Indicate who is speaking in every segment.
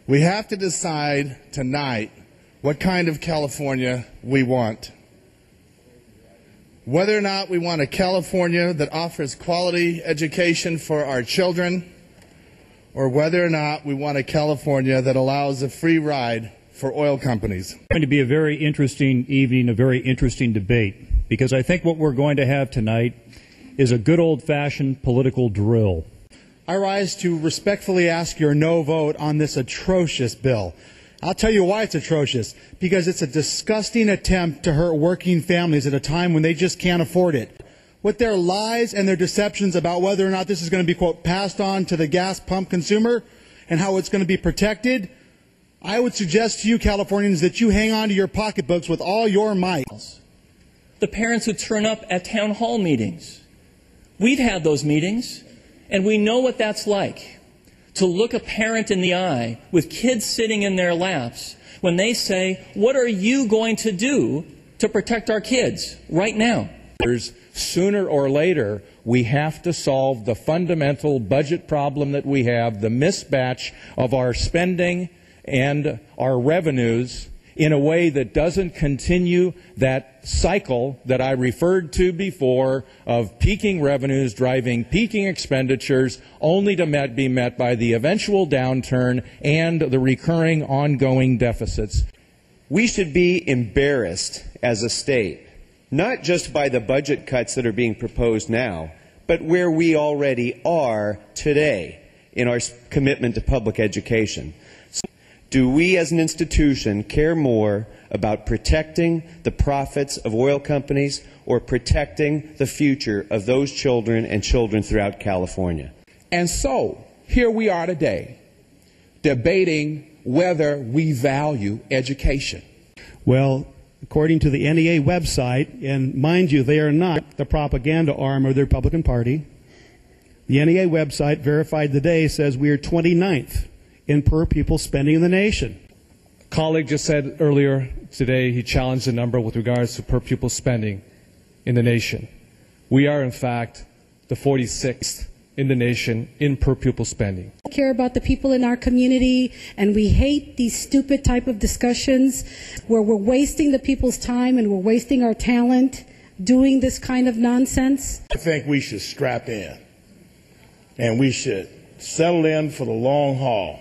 Speaker 1: We have to decide tonight what kind of California we want. Whether or not we want a California that offers quality education for our children, or whether or not we want a California that allows a free ride for oil companies.
Speaker 2: It's going to be a very interesting evening, a very interesting debate, because I think what we're going to have tonight is a good old-fashioned political drill.
Speaker 3: I rise to respectfully ask your no vote on this atrocious bill. I'll tell you why it's atrocious. Because it's a disgusting attempt to hurt working families at a time when they just can't afford it. With their lies and their deceptions about whether or not this is going to be, quote, passed on to the gas pump consumer and how it's going to be protected, I would suggest to you, Californians, that you hang on to your pocketbooks with all your might.
Speaker 4: The parents who turn up at town hall meetings. We've had those meetings. And we know what that's like, to look a parent in the eye with kids sitting in their laps when they say, what are you going to do to protect our kids right now?
Speaker 5: Sooner or later, we have to solve the fundamental budget problem that we have, the mismatch of our spending and our revenues in a way that doesn't continue that cycle that I referred to before of peaking revenues driving peaking expenditures only to be met by the eventual downturn and the recurring ongoing deficits.
Speaker 6: We should be embarrassed as a state, not just by the budget cuts that are being proposed now, but where we already are today in our commitment to public education. Do we as an institution care more about protecting the profits of oil companies or protecting the future of those children and children throughout California?
Speaker 7: And so, here we are today, debating whether we value education.
Speaker 3: Well, according to the NEA website, and mind you, they are not the propaganda arm of the Republican Party, the NEA website verified today says we are 29th in per pupil spending in the nation.
Speaker 8: A colleague just said earlier today he challenged the number with regards to per pupil spending in the nation. We are, in fact, the 46th in the nation in per pupil spending.
Speaker 9: We care about the people in our community, and we hate these stupid type of discussions where we're wasting the people's time and we're wasting our talent doing this kind of nonsense.
Speaker 1: I think we should strap in, and we should settle in for the long haul.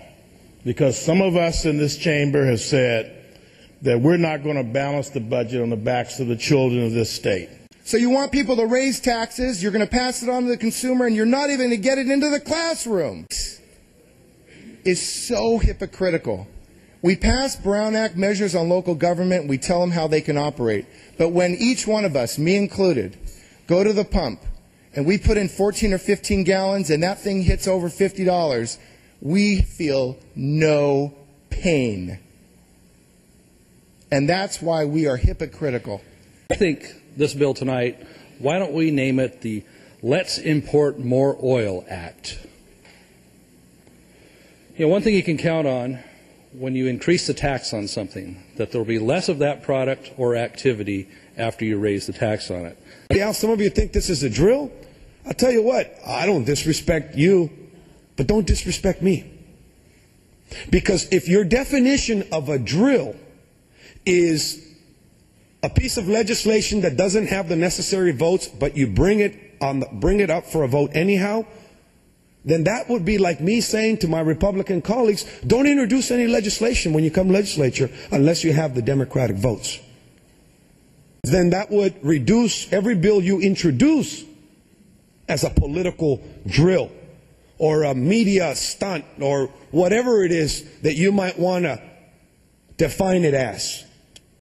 Speaker 1: Because some of us in this chamber have said that we're not going to balance the budget on the backs of the children of this state.
Speaker 10: So you want people to raise taxes, you're going to pass it on to the consumer, and you're not even going to get it into the classroom. It's so hypocritical. We pass Brown Act measures on local government, we tell them how they can operate. But when each one of us, me included, go to the pump, and we put in 14 or 15 gallons, and that thing hits over $50, we feel no pain. And that's why we are hypocritical.
Speaker 11: I think this bill tonight, why don't we name it the Let's Import More Oil Act? You know, one thing you can count on when you increase the tax on something, that there will be less of that product or activity after you raise the tax on it.
Speaker 12: Yeah, some of you think this is a drill. I'll tell you what, I don't disrespect you, but don't disrespect me. Because if your definition of a drill is a piece of legislation that doesn't have the necessary votes, but you bring it up for a vote anyhow, then that would be like me saying to my Republican colleagues, don't introduce any legislation when you come to legislature unless you have the Democratic votes. Then that would reduce every bill you introduce as a political drill or a media stunt or whatever it is that you might want to define it as.